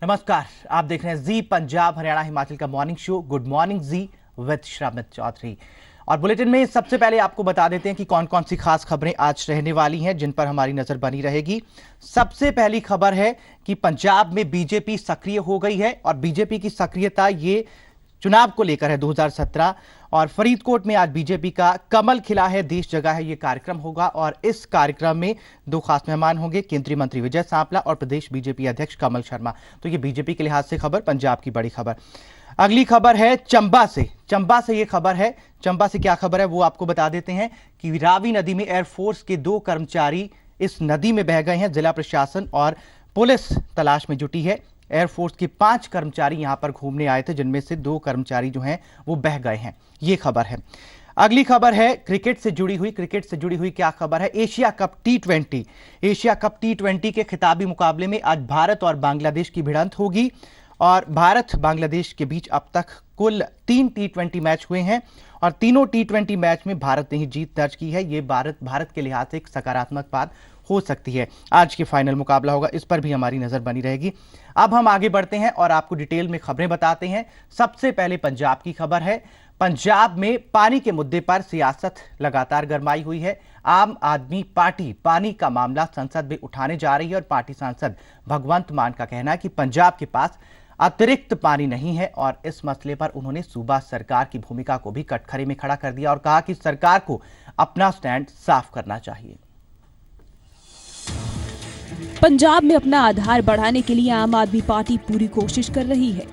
नमस्कार, आप देख रहे हैं जी पंजाब हरियाणा हिमाचल का मॉर्निंग शो गुड मॉर्निंग जी विद श्रामित चौधरी। और बुलेटिन में सबसे पहले आपको बता देते हैं कि कौन कौन सी खास खबरें आज रहने वाली हैं जिन पर हमारी नजर बनी रहेगी। सबसे पहली खबर है कि पंजाब में बीजेपी सक्रिय हो गई है और बीजेपी की सक्रियता ये चुनाव को लेकर है 2017। और फरीदकोट में आज बीजेपी का कमल खिला है देश जगा है ये कार्यक्रम होगा और इस कार्यक्रम में दो खास मेहमान होंगे, केंद्रीय मंत्री विजय सांपला और प्रदेश बीजेपी अध्यक्ष कमल शर्मा। तो ये बीजेपी के लिहाज से खबर, पंजाब की बड़ी खबर। अगली खबर है चंबा से ये खबर है। चंबा से क्या खबर है वो आपको बता देते हैं कि रावी नदी में एयरफोर्स के 2 कर्मचारी इस नदी में बह गए हैं। जिला प्रशासन और पुलिस तलाश में जुटी है। एयरफोर्स के 5 कर्मचारी यहां पर घूमने आए थे जिनमें से 2 कर्मचारी जो हैं वो बह गए हैं। ये खबर है। अगली खबर है क्रिकेट से जुड़ी हुई क्या खबर है? एशिया कप टी20 के खिताबी मुकाबले में आज भारत और बांग्लादेश की भिड़ंत होगी और भारत बांग्लादेश के बीच अब तक कुल 3 टी20 मैच हुए हैं और तीनों टी20 मैच में भारत ने ही जीत दर्ज की है। ये भारत के लिहाज से एक सकारात्मक बात हो सकती है। आज के फाइनल मुकाबला होगा, इस पर भी हमारी नजर बनी रहेगी। अब हम आगे बढ़ते हैं और आपको डिटेल में खबरें बताते हैं। सबसे पहले पंजाब की खबर है। पंजाब में पानी के मुद्दे पर सियासत लगातार गरमाई हुई है। आम आदमी पार्टी पानी का मामला संसद में उठाने जा रही है और पार्टी सांसद भगवंत मान का कहना है कि पंजाब के पास अतिरिक्त पानी नहीं है और इस मसले पर उन्होंने सूबा सरकार की भूमिका को भी कटघरे में खड़ा कर दिया और कहा कि सरकार को अपना स्टैंड साफ करना चाहिए। पंजाब में अपना आधार बढ़ाने के लिए आम आदमी पार्टी पूरी कोशिश कर रही है।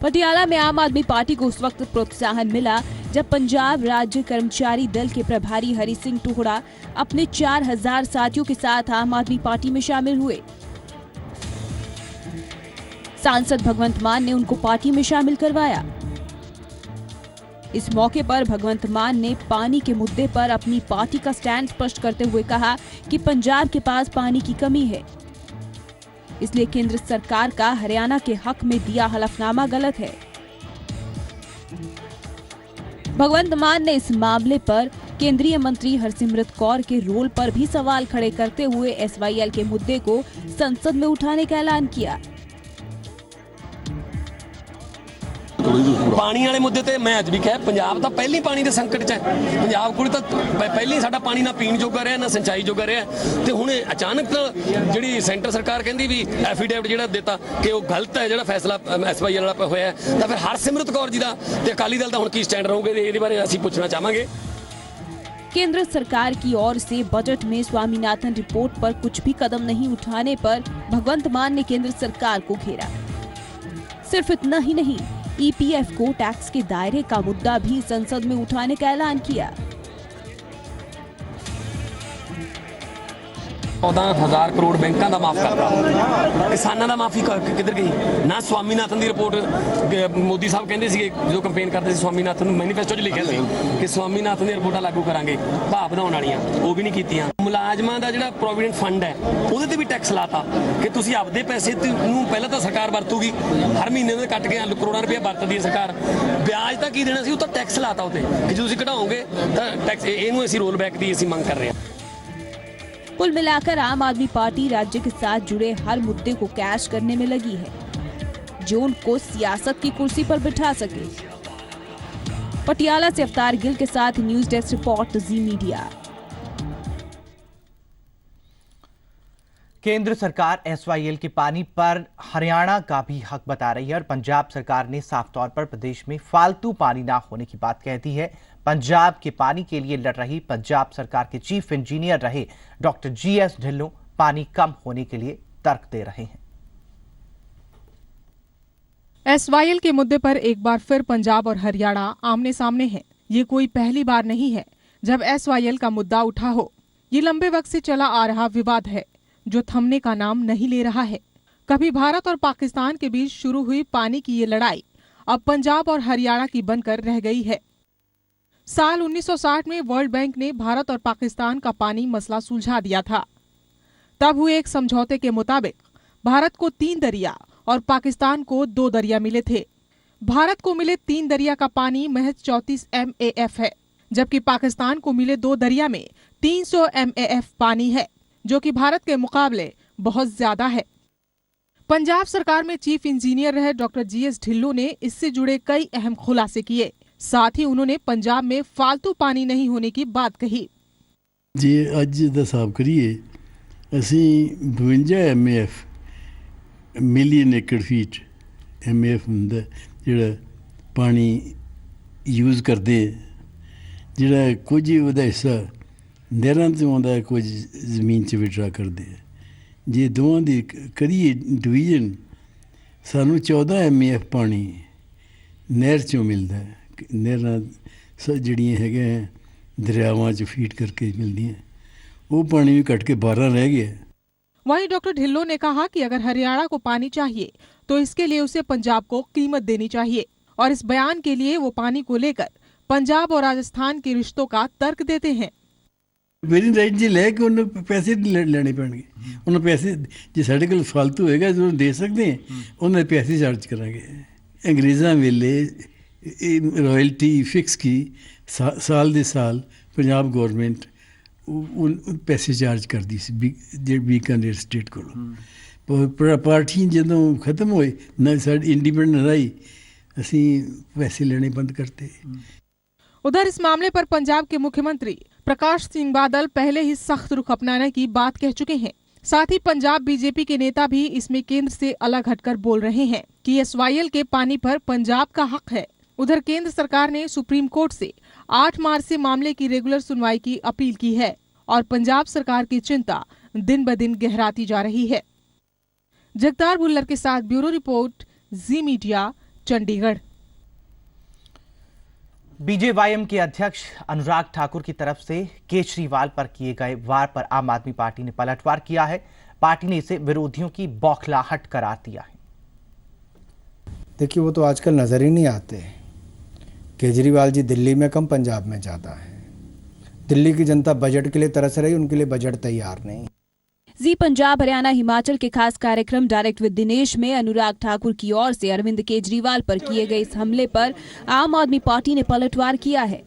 पटियाला में आम आदमी पार्टी को उस वक्त प्रोत्साहन मिला जब पंजाब राज्य कर्मचारी दल के प्रभारी हरि सिंह टोहड़ा अपने 4000 साथियों के साथ आम आदमी पार्टी में शामिल हुए। सांसद भगवंत मान ने उनको पार्टी में शामिल करवाया। इस मौके पर भगवंत मान ने पानी के मुद्दे पर अपनी पार्टी का स्टैंड स्पष्ट करते हुए कहा कि पंजाब के पास पानी की कमी है, इसलिए केंद्र सरकार का हरियाणा के हक में दिया हलफनामा गलत है। भगवंत मान ने इस मामले पर केंद्रीय मंत्री हरसिमरत कौर के रोल पर भी सवाल खड़े करते हुए एसवाईएल के मुद्दे को संसद में उठाने का ऐलान किया। पानी वाले मुद्दे ते मैं अज भी कहा पंजाब तो पहली पानी के संकट च है। पंजाब कोल तो पहले साडा पानी ना पीण जोगा रहा ना सिंचाई जोगा रहा ते हुणे अचानक तो जिहड़ी सेंटर सरकार कहंदी भी एफीडेविट जिहड़ा देता कि वो गलत है जिहड़ा फैसला एसवाईएल वाला होया तो फिर हरसिमरत कौर जी दा ते अकाली दल दा हुण की स्टैंड रहूगे इहदे बारे असीं पुछना चाहांगे। केंद्र सरकार की ओर से बजट में स्वामीनाथन रिपोर्ट पर कुछ भी कदम नहीं उठाने पर भगवंत मान ने केंद्र सरकार को घेरा। सिर्फ इतना ही नहीं, ईपीएफ को टैक्स के दायरे का मुद्दा भी संसद में उठाने का ऐलान किया। 14,000 करोड़ बैंकों का माफ करता, किसानों का माफी किधर गई ना? स्वामीनाथन की रिपोर्ट मोदी साहब कहते जो कंपेन करते स्वामीनाथन मैनीफेस्टो लिखा कि स्वामीनाथन की रिपोर्टा लागू करांगे, भाव बढ़ाने वाली वो भी नहीं कीतियां। मुलाजमां दा जिहड़ा प्रोविडेंट फंड है ਉਹਦੇ ਤੇ भी टैक्स लाता कि तुसीं आपदे पैसे ਨੂੰ ਪਹਿਲਾਂ ਤਾਂ सरकार ਵਰਤੂਗੀ, हर महीने ਦੇ ਕੱਟ ਕੇ ਕਰੋੜਾਂ ਰੁਪਏ ਵਰਤਦੀ ਹੈ सरकार, ਵਿਆਜ ਤਾਂ ਕੀ ਦੇਣਾ ਸੀ ਉਹ ਤਾਂ टैक्स ਲਾਤਾ ਉਤੇ कि जो ਤੁਸੀਂ ਘਟਾਓਗੇ ਤਾਂ टैक्स ਇਹਨੂੰ ਅਸੀਂ रोल बैक ਦੀ ਅਸੀਂ ਮੰਗ कर रहे हैं। कुल मिलाकर आम आदमी पार्टी राज्य के साथ जुड़े हर मुद्दे को कैश करने में लगी है जो उनको सियासत की कुर्सी पर बिठा सके। पटियाला से अवतार गिल के साथ न्यूज डेस्क रिपोर्ट जी मीडिया। केंद्र सरकार एसवाईएल के पानी पर हरियाणा का भी हक बता रही है और पंजाब सरकार ने साफ तौर पर प्रदेश में फालतू पानी ना होने की बात कह दी है। पंजाब के पानी के लिए लड़ रही पंजाब सरकार के चीफ इंजीनियर रहे डॉक्टर जीएस ढिल्लों पानी कम होने के लिए तर्क दे रहे हैं। एसवाईएल के मुद्दे पर एक बार फिर पंजाब और हरियाणा आमने सामने हैं। ये कोई पहली बार नहीं है जब एसवाईएल का मुद्दा उठा हो। ये लंबे वक्त से चला आ रहा विवाद है जो थमने का नाम नहीं ले रहा है। कभी भारत और पाकिस्तान के बीच शुरू हुई पानी की ये लड़ाई अब पंजाब और हरियाणा की बनकर रह गई है। साल 1960 में वर्ल्ड बैंक ने भारत और पाकिस्तान का पानी मसला सुलझा दिया था। तब हुए एक समझौते के मुताबिक भारत को 3 दरिया और पाकिस्तान को 2 दरिया मिले थे। भारत को मिले 3 दरिया का पानी महज 34 MAF है, जबकि पाकिस्तान को मिले 2 दरिया में 300 MAF पानी है, जो कि भारत के मुकाबले बहुत ज्यादा है। पंजाब सरकार में चीफ इंजीनियर रहे डॉक्टर जीएस ढिल्लों ने इससे जुड़े कई अहम खुलासे किए। साथ ही उन्होंने पंजाब में फालतू पानी नहीं होने की बात कही। जे अज दा हिसाब करिए असी 52 MAF मिलियन एकड़ फीट MAF हुंदा जिहड़ा पानी यूज़ करदे, जिहड़ा कुछ उहदा हिस्सा नहरां तो आउंदा, कुछ जमीन च विड्रा करदे। जे दोवां दी करिए डिवीजन सानू 14 MAF पानी नहर चों मिलदा है। नहरां जिहड़ियां हैगियां दरियावां च फीड करके मिलदियां, वो पानी भी घट के 12 रह गया। वहीं डॉक्टर ढिल्लों ने कहा कि अगर हरियाणा को पानी चाहिए तो इसके लिए उसे पंजाब को कीमत देनी चाहिए, और इस बयान के लिए वो पानी को लेकर पंजाब और राजस्थान के रिश्तों का तर्क देते हैं। वेरी राइट जी, लैके उन्हें पैसे लेने पैणगे। उन्हें पैसे जो साढ़े कोल फालतू होएगा जो दे सकते हैं, उन्हें पैसे चार्ज करांगे। अंग्रेज़ां वेले रॉयल्टी फिक्स की साल दे साल पंजाब गौरमेंट पैसे चार्ज करती सी बीकानेर स्टेट को। पार्टी जदों खत्म होए ना साडी इंडिपेंडेंट आई, असी पैसे लेने बंद करते। उधर इस मामले पर पंजाब के मुख्यमंत्री प्रकाश सिंह बादल पहले ही सख्त रुख अपनाने की बात कह चुके हैं। साथ ही पंजाब बीजेपी के नेता भी इसमें केंद्र से अलग हटकर बोल रहे हैं कि SYL के पानी पर पंजाब का हक है। उधर केंद्र सरकार ने सुप्रीम कोर्ट से 8 मार्च से मामले की रेगुलर सुनवाई की अपील की है, और पंजाब सरकार की चिंता दिन ब दिन गहराती जा रही है। जगतार भुल्लर के साथ ब्यूरो रिपोर्ट, जी मीडिया, चंडीगढ़। BJYM के अध्यक्ष अनुराग ठाकुर की तरफ से केजरीवाल पर किए गए वार पर आम आदमी पार्टी ने पलटवार किया है। पार्टी ने इसे विरोधियों की बौखलाहट करार दिया है। देखिए, वो तो आजकल नजर ही नहीं आते। केजरीवाल जी दिल्ली में कम, पंजाब में ज़्यादा है। दिल्ली की जनता बजट के लिए तरस रही, उनके लिए बजट तैयार नहीं। जी पंजाब हरियाणा हिमाचल के खास कार्यक्रम डायरेक्ट विद दिनेश में अनुराग ठाकुर की ओर से अरविंद केजरीवाल पर किए गए इस हमले पर आम आदमी पार्टी ने पलटवार किया है।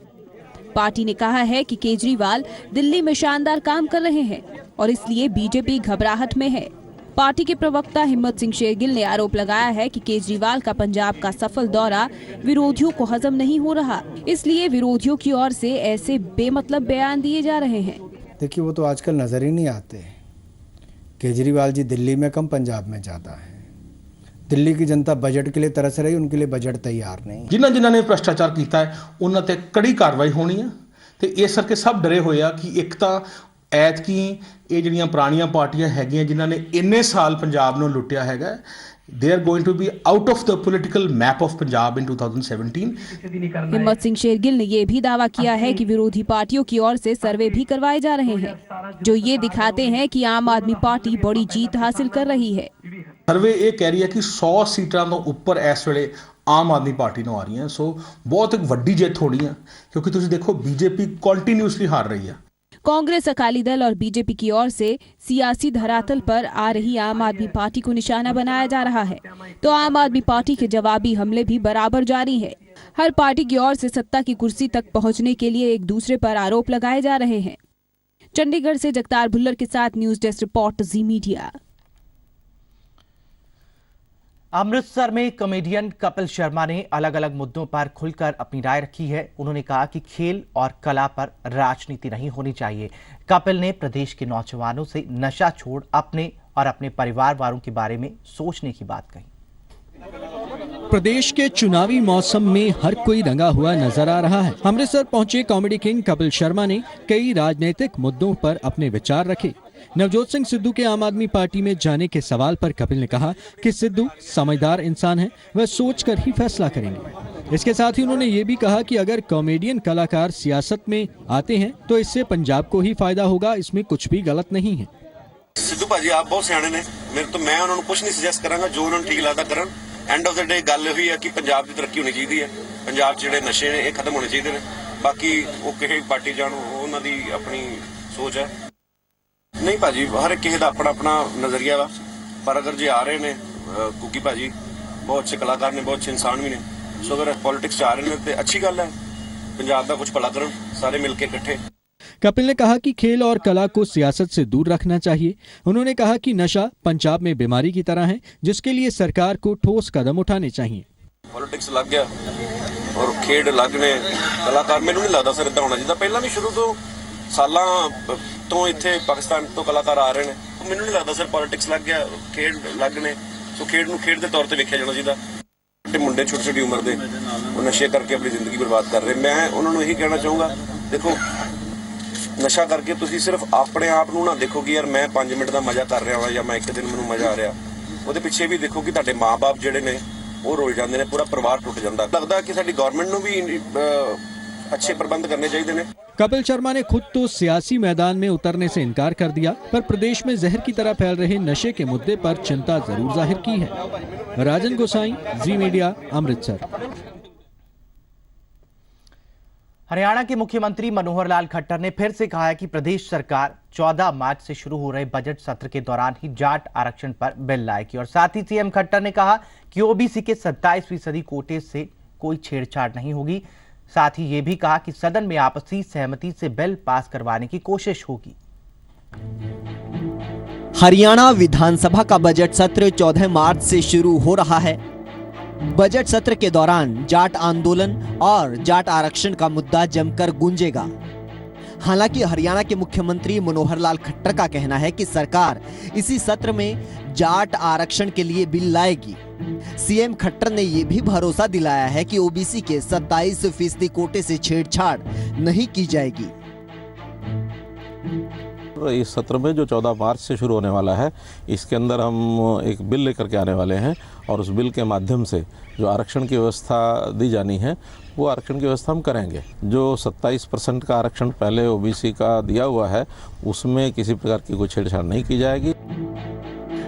पार्टी ने कहा है कि केजरीवाल दिल्ली में शानदार काम कर रहे हैं और इसलिए बीजेपी घबराहट में है। पार्टी के प्रवक्ता हिम्मत सिंह शेरगिल ने आरोप लगाया है कि केजरीवाल का पंजाब का सफल दौरा विरोधियों को हजम नहीं हो रहा, इसलिए विरोधियों की ओर से ऐसे बेमतलब बयान दिए जा रहे हैं। देखिए, वो तो आजकल नजर ही नहीं आते। केजरीवाल जी दिल्ली में कम, पंजाब में ज़्यादा है। दिल्ली की जनता बजट के लिए तरस रही, उनके लिए बजट तैयार नहीं। जिन्होंने ने भ्रष्टाचार किया है उन्होंने ते कड़ी कार्रवाई होनी है, तो इस करके सब डरे हुए आ कि एक तो ऐतकी ये जिहड़ियां पुरानियां पार्टियां हैगियां जिन्होंने इन्ने साल पंजाब नूं लुटिया हैगा, they are going to be out of the political map of Punjab in 2017। हिम्मत सिंह शेरगिल ने ये भी दावा किया है कि विरोधी पार्टियों की ओर से सर्वे भी करवाए जा रहे हैं, जो ये दिखाते हैं कि आम आदमी पार्टी बड़ी जीत हासिल कर रही है। सर्वे ये कह रही है कि 100 सीटां तो ऊपर इस वेले आम आदमी पार्टी नूं आ रही है। सो बहुत एक वड्डी जित होनी है, क्योंकि तुसीं देखो बीजेपी कंटिन्यूअसली हार रही है। कांग्रेस, अकाली दल और बीजेपी की ओर से सियासी धरातल पर आ रही आम आदमी पार्टी को निशाना बनाया जा रहा है, तो आम आदमी पार्टी के जवाबी हमले भी बराबर जारी है। हर पार्टी की ओर से सत्ता की कुर्सी तक पहुंचने के लिए एक दूसरे पर आरोप लगाए जा रहे हैं। चंडीगढ़ से जगतार भुल्लर के साथ न्यूज डेस्क रिपोर्ट, जी मीडिया। अमृतसर में कॉमेडियन कपिल शर्मा ने अलग अलग मुद्दों पर खुलकर अपनी राय रखी है। उन्होंने कहा कि खेल और कला पर राजनीति नहीं होनी चाहिए। कपिल ने प्रदेश के नौजवानों से नशा छोड़ अपने और अपने परिवार वालों के बारे में सोचने की बात कही। प्रदेश के चुनावी मौसम में हर कोई रंगा हुआ नजर आ रहा है। अमृतसर पहुंचे कॉमेडी किंग कपिल शर्मा ने कई राजनीतिक मुद्दों पर अपने विचार रखे। नवजोत सिंह सिद्धू के आम आदमी पार्टी में जाने के सवाल पर कपिल ने कहा कि सिद्धू समझदार इंसान है, वह सोचकर ही फैसला करेंगे। इसके साथ ही उन्होंने ये भी कहा कि अगर कॉमेडियन कलाकार सियासत में आते हैं तो इससे पंजाब को ही फायदा होगा, इसमें कुछ भी गलत नहीं है। सिद्धू भाजी आप बहुत सियाने ने, मेरे तो मैं उन्होंने कुछ नहीं सजेस्ट करांगा, जो उन्होंने ठीक लगता करन। एंड ऑफ द डे गल यही है कि पंजाब की तरक्की होनी चाहिए है, पंजाब ਜਿਹੜੇ नशे ने खत्म होने चाहिए। बाकी वो किसी पार्टी जान उन्होंने अपनी सोच है। नहीं भाजी, हर एक किसी का अपना अपना नजरिया वा, पर अगर जे आ रहे ने कुकी भाजी बहुत अच्छे कलाकार ने, बहुत अच्छे इंसान भी ने, सो अगर पॉलिटिक्स आ रहे हैं तो अच्छी गल है। पंजाब का कुछ भला करन सारे मिलके इकट्ठे। कपिल ने कहा कि खेल और कला को सियासत से दूर रखना चाहिए। उन्होंने कहा कि नशा पंजाब में बीमारी की तरह है, जिसके लिए सरकार को ठोस कदम उठाने चाहिए। पॉलिटिक्स लग गया और खेड लग ने कलाकार, मैनू नहीं लगता सर इदां होना चाहिए। पहला भी शुरू तो सालां तो इत्थे पाकिस्तान तो कलाकार आ रहे हैं, मैनू नहीं लगता सर पॉलिटिक्स लग गया खेड लग ने। सो खेड नूं खेड दे तौर ते वेखिया जाना चाहिए। मुंडे छोटी छोटी उम्र दे वो नशे करके अपनी जिंदगी बर्बाद कर रहे। मैं उन्होंने यही कहना चाहूँगा, देखो नशा करके तुसीं सिर्फ अपने आप नूं ना देखो कि यार मैं 5 मिनट का मजा कर रहा हाँ या मैं 1 दिन मैनूं मजा आ रहा, ਉਹਦੇ ਪਿੱਛੇ भी देखो कि ਤੁਹਾਡੇ माँ-बाप ਜਿਹੜੇ ਨੇ ਉਹ ਰੁਲ ਜਾਂਦੇ ਨੇ, पूरा परिवार टुट ਜਾਂਦਾ। लगता कि साडी गवर्नमेंट ਨੂੰ भी अच्छे प्रबंध करने चाहिए ने। कपिल शर्मा ने खुद तो सियासी मैदान में उतरने से इनकार कर दिया, पर प्रदेश में जहर की तरह फैल रहे नशे के मुद्दे पर चिंता जरूर जाहिर की है। राजन गोसाई, जी मीडिया, अमृतसर। हरियाणा के मुख्यमंत्री मनोहर लाल खट्टर ने फिर से कहा है कि प्रदेश सरकार 14 मार्च से शुरू हो रहे बजट सत्र के दौरान ही जाट आरक्षण पर बिल लाएगी। और साथ ही सीएम खट्टर ने कहा कि ओबीसी के 27% कोटे से कोई छेड़छाड़ नहीं होगी। साथ ही ये भी कहा कि सदन में आपसी सहमति से बिल पास करवाने की कोशिश होगी। हरियाणा विधानसभा का बजट सत्र 14 मार्च से शुरू हो रहा है। बजट सत्र के दौरान जाट आंदोलन और जाट आरक्षण का मुद्दा जमकर गूंजेगा। हालांकि हरियाणा के मुख्यमंत्री मनोहर लाल खट्टर का कहना है कि सरकार इसी सत्र में जाट आरक्षण के लिए बिल लाएगी। सीएम खट्टर ने यह भी भरोसा दिलाया है कि ओबीसी के 27% कोटे से छेड़छाड़ नहीं की जाएगी। इस सत्र में जो 14 मार्च से शुरू होने वाला है, इसके अंदर हम एक बिल लेकर के आने वाले हैं और उस बिल के माध्यम से जो आरक्षण की व्यवस्था दी जानी है वो आरक्षण की व्यवस्था हम करेंगे। जो 27% का आरक्षण पहले ओबीसी का दिया हुआ है उसमें किसी प्रकार की कोई छेड़छाड़ नहीं की जाएगी।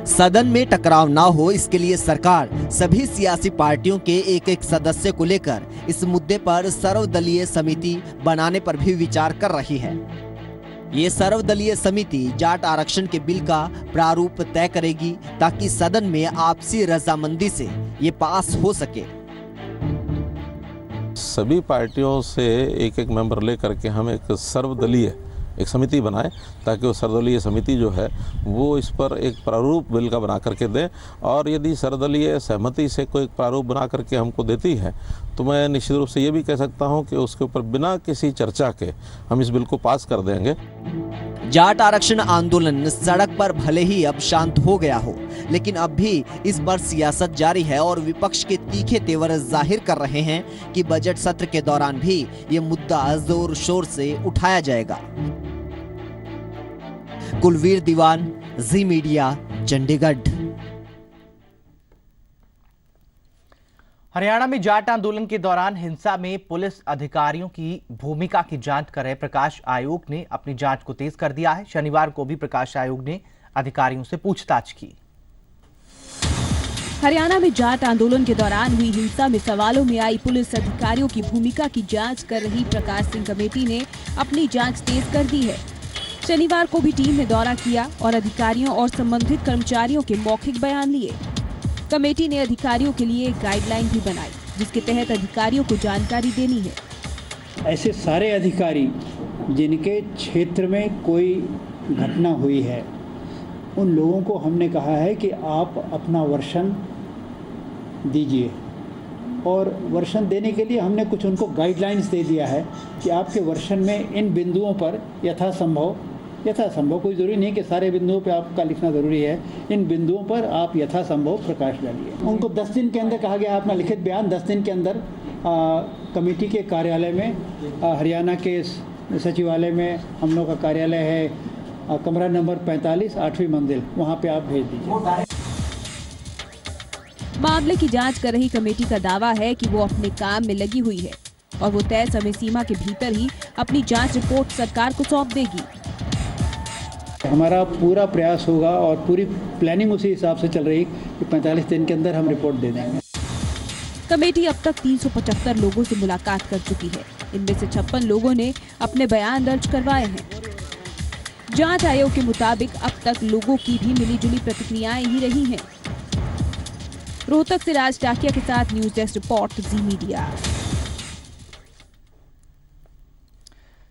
सदन में टकराव ना हो, इसके लिए सरकार सभी सियासी पार्टियों के एक सदस्य को लेकर इस मुद्दे पर सर्वदलीय समिति बनाने पर भी विचार कर रही है। ये सर्वदलीय समिति जाट आरक्षण के बिल का प्रारूप तय करेगी ताकि सदन में आपसी रजामंदी से ये पास हो सके। सभी पार्टियों से एक मेंबर लेकर के हम एक सर्वदलीय एक समिति बनाए ताकि वो सर्वदलीय समिति जो है वो इस पर एक प्रारूप बिल का बना करके दे। और यदि सर्वदलीय सहमति से कोई प्रारूप बना करके हमको देती है तो मैं निश्चित रूप से ये भी कह सकता हूँ कि उसके ऊपर बिना किसी चर्चा के हम इस बिल को पास कर देंगे। जाट आरक्षण आंदोलन सड़क पर भले ही अब शांत हो गया हो, लेकिन अब भी इस पर सियासत जारी है और विपक्ष के तीखे तेवर जाहिर कर रहे हैं कि बजट सत्र के दौरान भी ये मुद्दा जोर शोर से उठाया जाएगा। कुलवीर दीवान, जी मीडिया, चंडीगढ़। हरियाणा में जाट आंदोलन के दौरान हिंसा में पुलिस अधिकारियों की भूमिका की जांच कर रहे प्रकाश आयोग ने अपनी जांच को तेज कर दिया है। शनिवार को भी प्रकाश आयोग ने अधिकारियों से पूछताछ की। हरियाणा में जाट आंदोलन के दौरान हुई हिंसा में सवालों में आई पुलिस अधिकारियों की भूमिका की जांच कर रही प्रकाश सिंह कमेटी ने अपनी जांच तेज कर दी है। शनिवार को भी टीम ने दौरा किया और अधिकारियों और संबंधित कर्मचारियों के मौखिक बयान लिए। कमेटी ने अधिकारियों के लिए एक गाइडलाइन भी बनाई जिसके तहत अधिकारियों को जानकारी देनी है। ऐसे सारे अधिकारी जिनके क्षेत्र में कोई घटना हुई है उन लोगों को हमने कहा है कि आप अपना वर्षन दीजिए और वर्षन देने के लिए हमने कुछ उनको गाइडलाइंस दे दिया है कि आपके वर्षन में इन बिंदुओं पर यथासंभव कोई ज़रूरी नहीं कि सारे बिंदुओं पे आपका लिखना ज़रूरी है, इन बिंदुओं पर आप यथासंभव प्रकाश डालिए। उनको 10 दिन के अंदर कहा गया अपना लिखित बयान 10 दिन के अंदर कमेटी के कार्यालय में, हरियाणा के सचिवालय में हम लोग का कार्यालय है कमरा नंबर 45 8वीं मंजिल, वहाँ पे आप भेज दीजिए। मामले की जांच कर रही कमेटी का दावा है कि वो अपने काम में लगी हुई है और वो तय समय सीमा के भीतर ही अपनी जांच रिपोर्ट सरकार को सौंप देगी। हमारा पूरा प्रयास होगा और पूरी प्लानिंग उसी हिसाब से चल रही कि 45 दिन के अंदर हम रिपोर्ट दे देंगे। कमेटी अब तक 375 लोगों से मुलाकात कर चुकी है। इनमें से 56 लोगों ने अपने बयान दर्ज करवाए हैं। जांच आयोग के मुताबिक अब तक लोगों की भी मिलीजुली प्रतिक्रियाएं ही रही हैं। रोहतक से राज टाकिया के साथ न्यूज डेस्क रिपोर्ट, जी मीडिया।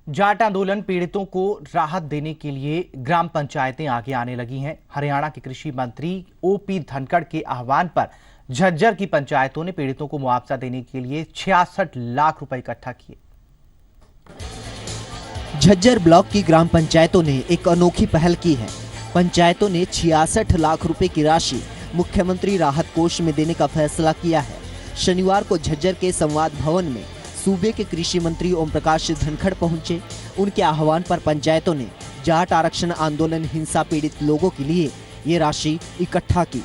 जाट आंदोलन पीड़ितों को राहत देने के लिए ग्राम पंचायतें आगे आने लगी हैं। हरियाणा के कृषि मंत्री ओपी धनखड़ के आह्वान पर झज्जर की पंचायतों ने पीड़ितों को मुआवजा देने के लिए 66 लाख रुपए इकट्ठा किए। झज्जर ब्लॉक की ग्राम पंचायतों ने एक अनोखी पहल की है। पंचायतों ने 66 लाख रुपए की राशि मुख्यमंत्री राहत कोष में देने का फैसला किया है। शनिवार को झज्जर के संवाद भवन में सूबे के कृषि मंत्री ओम प्रकाश धनखड़ पहुंचे। उनके आह्वान पर पंचायतों ने जाट आरक्षण आंदोलन हिंसा पीड़ित लोगों के लिए ये राशि इकट्ठा की।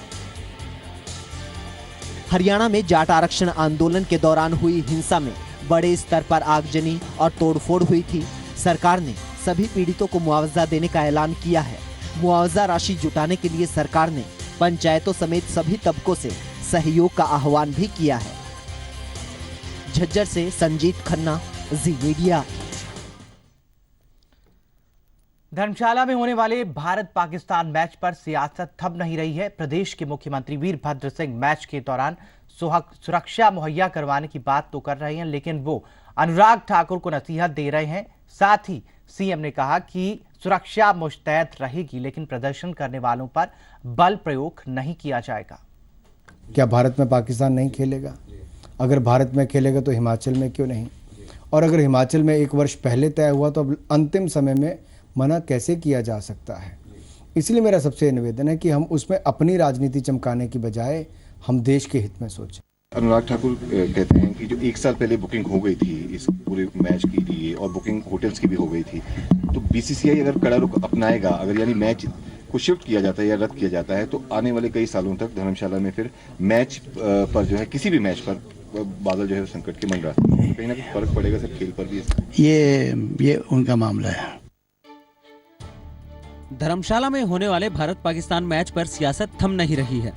हरियाणा में जाट आरक्षण आंदोलन के दौरान हुई हिंसा में बड़े स्तर पर आगजनी और तोड़फोड़ हुई थी। सरकार ने सभी पीड़ितों को मुआवजा देने का ऐलान किया है। मुआवजा राशि जुटाने के लिए सरकार ने पंचायतों समेत सभी तबकों से सहयोग का आह्वान भी किया है। झज्जर से संजीत खन्ना, जी मीडिया। धर्मशाला में होने वाले भारत पाकिस्तान मैच पर सियासत थम नहीं रही है। प्रदेश के मुख्यमंत्री वीरभद्र सिंह मैच के दौरान सुरक्षा मुहैया करवाने की बात तो कर रहे हैं, लेकिन वो अनुराग ठाकुर को नसीहत दे रहे हैं। साथ ही सीएम ने कहा कि सुरक्षा मुस्तैद रहेगी, लेकिन प्रदर्शन करने वालों पर बल प्रयोग नहीं किया जाएगा। क्या भारत में पाकिस्तान नहीं खेलेगा? अगर भारत में खेलेगा तो हिमाचल में क्यों नहीं? और अगर हिमाचल में 1 वर्ष पहले तय हुआ तो अब अंतिम समय में मना कैसे किया जा सकता है? इसलिए मेरा सबसे निवेदन है कि हम उसमें अपनी राजनीति चमकाने की बजाय हम देश के हित में सोचें। अनुराग ठाकुर कहते हैं कि जो 1 साल पहले बुकिंग हो गई थी इस पूरे मैच के लिए और बुकिंग होटल्स की भी हो गई थी, तो बीसीसीआई अगर कड़ा रुख अपनाएगा, अगर यानी मैच को शिफ्ट किया जाता है या रद्द किया जाता है, तो आने वाले कई सालों तक धर्मशाला में फिर मैच पर जो है किसी भी मैच पर बादल जो है संकट के मंडरा कहीं ना कहीं फर्क पड़ेगा सर खेल पर भी। ये उनका मामला है। धर्मशाला में होने वाले भारत पाकिस्तान मैच पर सियासत थम नहीं रही है।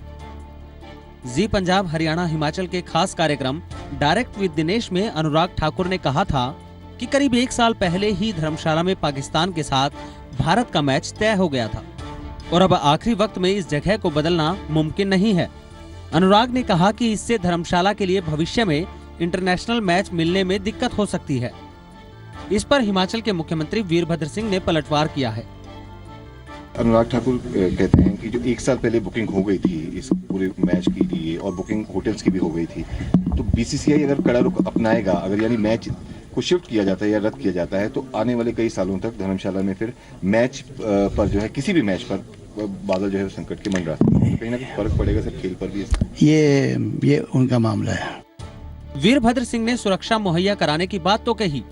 जी पंजाब हरियाणा हिमाचल के खास कार्यक्रम डायरेक्ट विद दिनेश में अनुराग ठाकुर ने कहा था कि करीब 1 साल पहले ही धर्मशाला में पाकिस्तान के साथ भारत का मैच तय हो गया था और अब आखिरी वक्त में इस जगह को बदलना मुमकिन नहीं है। अनुराग ने कहा कि इससे धर्मशाला के लिए भविष्य में इंटरनेशनल मैच मिलने में दिक्कत हो सकती है। इस पर हिमाचल के मुख्यमंत्री वीरभद्र सिंह ने पलटवार किया है। अनुराग ठाकुर कहते हैं कि जो 1 साल पहले बुकिंग हो गई थी इस पूरे मैच के लिए और बुकिंग होटल्स की भी हो गई थी, तो बीसीसीआई अगर कड़ा रुख अपनाएगा, अगर यानी मैच को शिफ्ट किया जाता है या रद्द किया जाता है, तो आने वाले कई सालों तक धर्मशाला में फिर मैच पर जो है किसी भी मैच पर बादल जो है संकट के मंडरा कहीं ना कहीं फर्क पड़ेगा सर खेल पर भी। ये उनका मामला है। वीरभद्र सिंह ने सुरक्षा मुहैया कराने की बात तो कही,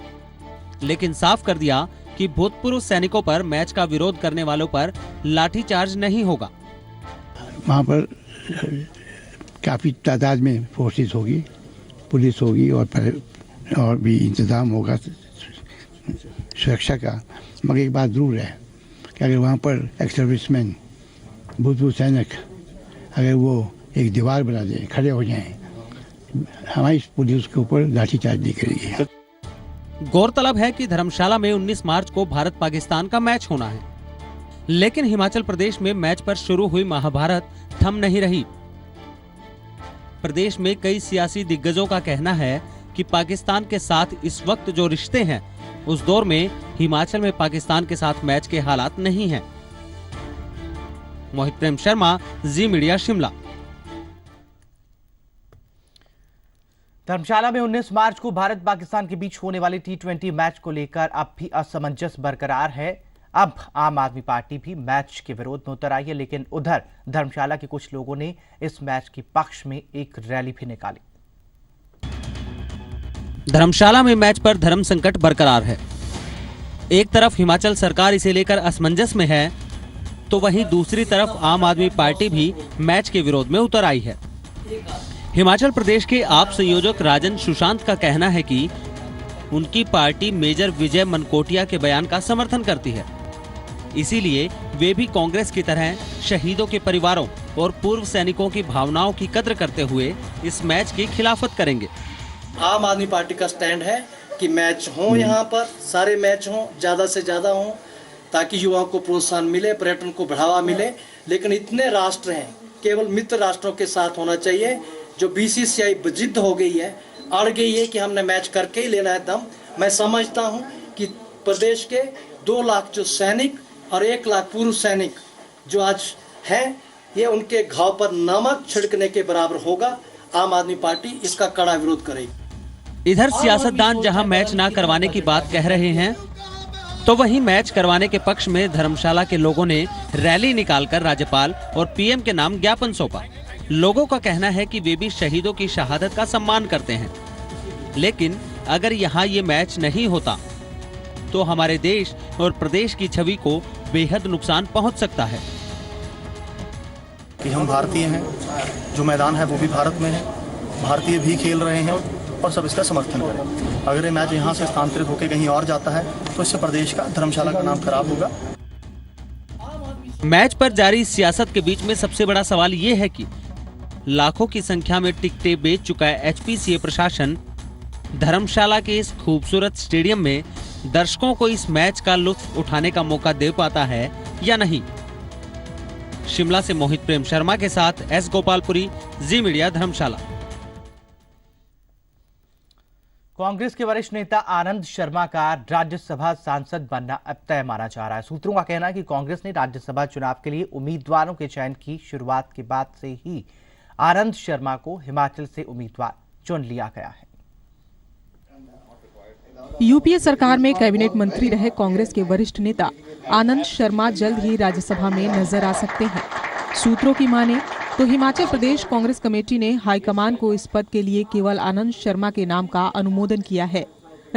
लेकिन साफ कर दिया कि भूतपूर्व सैनिकों पर मैच का विरोध करने वालों पर लाठीचार्ज नहीं होगा। वहाँ पर काफी तादाद में फोर्सेस होगी, पुलिस होगी और भी इंतजाम होगा सुरक्षा का। मगर एक बात जरूर है कि अगर वहाँ पर एक्स सर्विसमैन भूतपूर्व सैनिक अगर वो एक दीवार बना दें, खड़े हो जाएं, हमारी पुलिस के ऊपर लाठीचार्ज नहीं करेगी। गौरतलब है कि धर्मशाला में 19 मार्च को भारत पाकिस्तान का मैच होना है, लेकिन हिमाचल प्रदेश में मैच पर शुरू हुई महाभारत थम नहीं रही। प्रदेश में कई सियासी दिग्गजों का कहना है कि पाकिस्तान के साथ इस वक्त जो रिश्ते हैं, उस दौर में हिमाचल में पाकिस्तान के साथ मैच के हालात नहीं हैं। मोहित प्रेम शर्मा, जी मीडिया शिमला। धर्मशाला में 19 मार्च को भारत पाकिस्तान के बीच होने वाले T20 मैच को लेकर अब भी असमंजस बरकरार है। अब आम आदमी पार्टी भी मैच के विरोध में उतर आई है, लेकिन उधर धर्मशाला के कुछ लोगों ने इस मैच के पक्ष में एक रैली भी निकाली। धर्मशाला में मैच पर धर्म संकट बरकरार है। एक तरफ हिमाचल सरकार इसे लेकर असमंजस में है, तो वहीं दूसरी तरफ आम आदमी पार्टी भी मैच के विरोध में उतर आई है। हिमाचल प्रदेश के आप संयोजक राजन सुशांत का कहना है कि उनकी पार्टी मेजर विजय मनकोटिया के बयान का समर्थन करती है, इसीलिए वे भी कांग्रेस की तरह शहीदों के परिवारों और पूर्व सैनिकों की भावनाओं की कद्र करते हुए इस मैच की खिलाफत करेंगे। आम आदमी पार्टी का स्टैंड है कि मैच हो, यहाँ पर सारे मैच हों, ज़्यादा से ज़्यादा हों, ताकि युवाओं को प्रोत्साहन मिले, पर्यटन को बढ़ावा मिले। लेकिन इतने राष्ट्र हैं, केवल मित्र राष्ट्रों के साथ होना चाहिए। जो बीसीसीआई जिद्द हो गई है, अड़ गई है कि हमने मैच करके ही लेना है दम। मैं समझता हूं कि प्रदेश के 2 लाख जो सैनिक और 1 लाख पूर्व सैनिक जो आज हैं, ये उनके घाव पर नमक छिड़कने के बराबर होगा। आम आदमी पार्टी इसका कड़ा विरोध करेगी। इधर सियासतदान जहां मैच ना करवाने की बात कह रहे हैं, तो वहीं मैच करवाने के पक्ष में धर्मशाला के लोगों ने रैली निकालकर राज्यपाल और पीएम के नाम ज्ञापन सौंपा। लोगों का कहना है कि वे भी शहीदों की शहादत का सम्मान करते हैं, लेकिन अगर यहाँ ये मैच नहीं होता तो हमारे देश और प्रदेश की छवि को बेहद नुकसान पहुंच सकता है। कि हम भारतीय हैं, जो मैदान है वो भी भारत में है, भारतीय भी खेल रहे हैं और सब इसका समर्थन करें। अगर ये मैच यहाँ से स्थानांतरित होकर कहीं और जाता है तो इससे प्रदेश का, धर्मशाला का नाम खराब होगा। मैच पर जारी सियासत के बीच में सबसे बड़ा सवाल ये है कि लाखों की संख्या में टिकटें बेच चुका है एचपीसीए प्रशासन धर्मशाला के इस खूबसूरत स्टेडियम में दर्शकों को इस मैच का लुत्फ उठाने का मौका दे पाता है या नहीं। शिमला से मोहित प्रेम शर्मा के साथ एस गोपालपुरी, जी मीडिया, धर्मशाला। कांग्रेस के वरिष्ठ नेता आनंद शर्मा का राज्यसभा सांसद बनना अब तय माना जा रहा है। सूत्रों का कहना है कि कांग्रेस ने राज्यसभा चुनाव के लिए उम्मीदवारों के चयन की शुरुआत के बाद से ही आनंद शर्मा को हिमाचल से उम्मीदवार चुन लिया गया है। यूपीए सरकार में कैबिनेट मंत्री रहे कांग्रेस के वरिष्ठ नेता आनंद शर्मा जल्द ही राज्यसभा में नजर आ सकते हैं। सूत्रों की माने तो हिमाचल प्रदेश कांग्रेस कमेटी ने हाईकमान को इस पद के लिए केवल आनंद शर्मा के नाम का अनुमोदन किया है।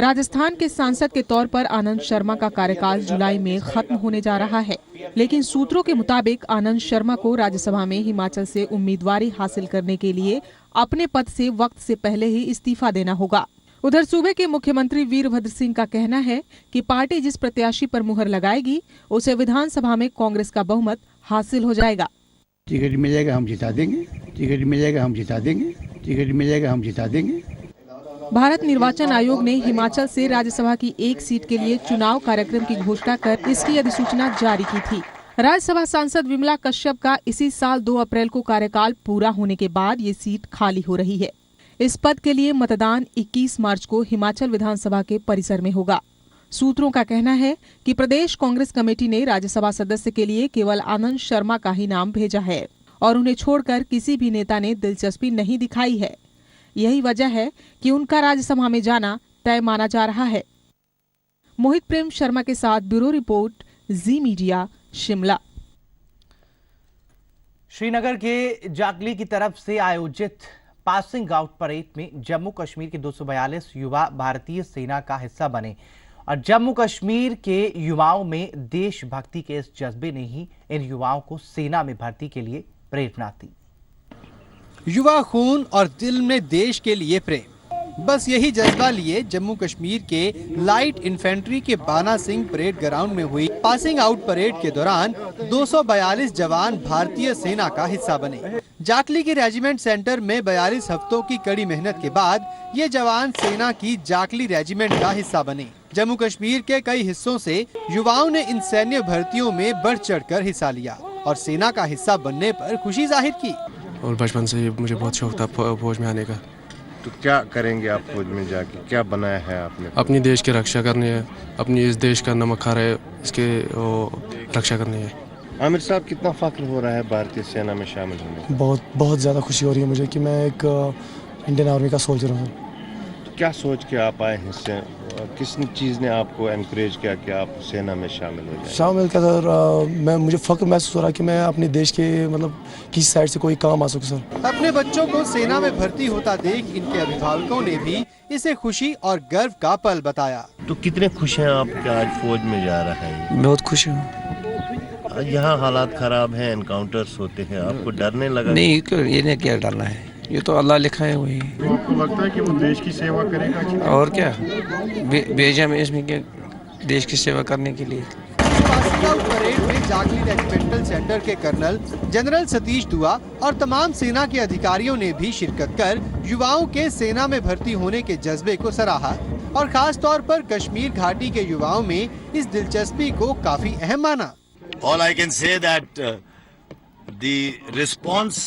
राजस्थान के सांसद के तौर पर आनंद शर्मा का कार्यकाल जुलाई में खत्म होने जा रहा है, लेकिन सूत्रों के मुताबिक आनंद शर्मा को राज्यसभा में हिमाचल से उम्मीदवारी हासिल करने के लिए अपने पद से वक्त से पहले ही इस्तीफा देना होगा। उधर सूबे के मुख्यमंत्री वीरभद्र सिंह का कहना है कि पार्टी जिस प्रत्याशी पर मुहर लगाएगी उसे विधानसभा में कांग्रेस का बहुमत हासिल हो जाएगा। टिकट मिल जाएगा हम जिता देंगे, टिकट मिल जाएगा हम जिता देंगे, टिकट मिल जाएगा हम जिता देंगे। भारत निर्वाचन आयोग ने हिमाचल से राज्यसभा की एक सीट के लिए चुनाव कार्यक्रम की घोषणा कर इसकी अधिसूचना जारी की थी। राज्यसभा सांसद विमला कश्यप का इसी साल 2 अप्रैल को कार्यकाल पूरा होने के बाद ये सीट खाली हो रही है। इस पद के लिए मतदान 21 मार्च को हिमाचल विधानसभा के परिसर में होगा। सूत्रों का कहना है कि प्रदेश कांग्रेस कमेटी ने राज्यसभा सदस्य के लिए केवल आनंद शर्मा का ही नाम भेजा है और उन्हें छोड़कर किसी भी नेता ने दिलचस्पी नहीं दिखाई है। यही वजह है कि उनका राज्यसभा में जाना तय माना जा रहा है। मोहित प्रेम शर्मा के साथ ब्यूरो रिपोर्ट, जी मीडिया, शिमला। श्रीनगर के जाकली की तरफ से आयोजित पासिंग आउट परेड में जम्मू कश्मीर के 242 युवा भारतीय सेना का हिस्सा बने और जम्मू कश्मीर के युवाओं में देशभक्ति के इस जज्बे ने ही इन युवाओं को सेना में भर्ती के लिए प्रेरणा दी। युवा खून और दिल में देश के लिए प्रेम, बस यही जज्बा लिए जम्मू कश्मीर के लाइट इन्फेंट्री के बाना सिंह परेड ग्राउंड में हुई पासिंग आउट परेड के दौरान 242 जवान भारतीय सेना का हिस्सा बने। जाकली के रेजिमेंट सेंटर में 42 हफ्तों की कड़ी मेहनत के बाद ये जवान सेना की जाकली रेजिमेंट का हिस्सा बने। जम्मू कश्मीर के कई हिस्सों से युवाओं ने इन सैन्य भर्तियों में बढ़ चढ़कर हिस्सा लिया और सेना का हिस्सा बनने पर खुशी जाहिर की। और बचपन से मुझे बहुत शौक था फौज में आने का। तो क्या करेंगे आप फौज में जाके, क्या बनाया है आपने? अपनी देश की रक्षा करनी है, अपनी इस देश का नमक खा रहे इसके रक्षा करनी है। आमिर साहब, कितना फख्र हो रहा है भारतीय सेना में शामिल होने? बहुत ज़्यादा खुशी हो रही है मुझे कि मैं एक इंडियन आर्मी का सोल्जर हूँ। तो क्या सोच के आप आए हैं? किस चीज़ ने आपको एनकरेज किया कि आप सेना में शामिल हो जाए? शामिल क्या सर, मुझे फख्र महसूस हो रहा है कि मैं अपने देश के किसी साइड से कोई काम आ सकूं सर। अपने बच्चों को सेना में भर्ती होता देख इनके अभिभावकों ने भी इसे खुशी और गर्व का पल बताया। तो कितने खुश हैं आप कि आज फौज में जा रहा है? बहुत खुश हूँ। यहाँ हालात खराब हैं, एनकाउंटर्स होते हैं, आपको डरने लगा? नहीं, ये क्या डरना है, ये तो अल्लाह लिखा है वही। तो आपको लगता है कि वो देश की सेवा करेगा? और क्या भेजा में इसमें क्या, देश की सेवा करने के लिए। परेड में जाकली रेजिमेंटल सेंटर के कर्नल जनरल सतीश दुआ और तमाम सेना के अधिकारियों ने भी शिरकत कर युवाओं के सेना में भर्ती होने के जज्बे को सराहा और खास तौर पर कश्मीर घाटी के युवाओं में इस दिलचस्पी को काफी अहम माना। All I can say that the response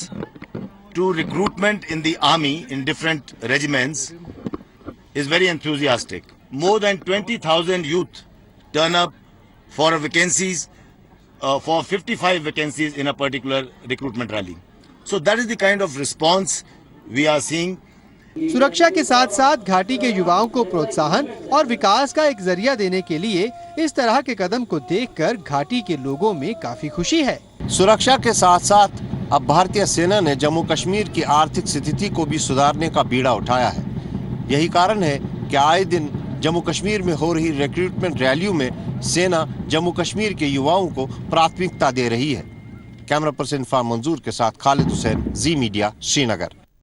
to recruitment in the army in different regiments is very enthusiastic. More than 20,000 youth turn up for vacancies, for 55 vacancies in a particular recruitment rally. So that is the kind of response we are seeing. सुरक्षा के साथ साथ घाटी के युवाओं को प्रोत्साहन और विकास का एक जरिया देने के लिए इस तरह के कदम को देखकर घाटी के लोगों में काफी खुशी है। सुरक्षा के साथ साथ अब भारतीय सेना ने जम्मू कश्मीर की आर्थिक स्थिति को भी सुधारने का बीड़ा उठाया है। यही कारण है कि आए दिन जम्मू कश्मीर में हो रही रिक्रूटमेंट रैलियों में सेना जम्मू कश्मीर के युवाओं को प्राथमिकता दे रही है। कैमरा पर्सन इरफान मंजूर के साथ खालिद हुसैन, जी मीडिया, श्रीनगर।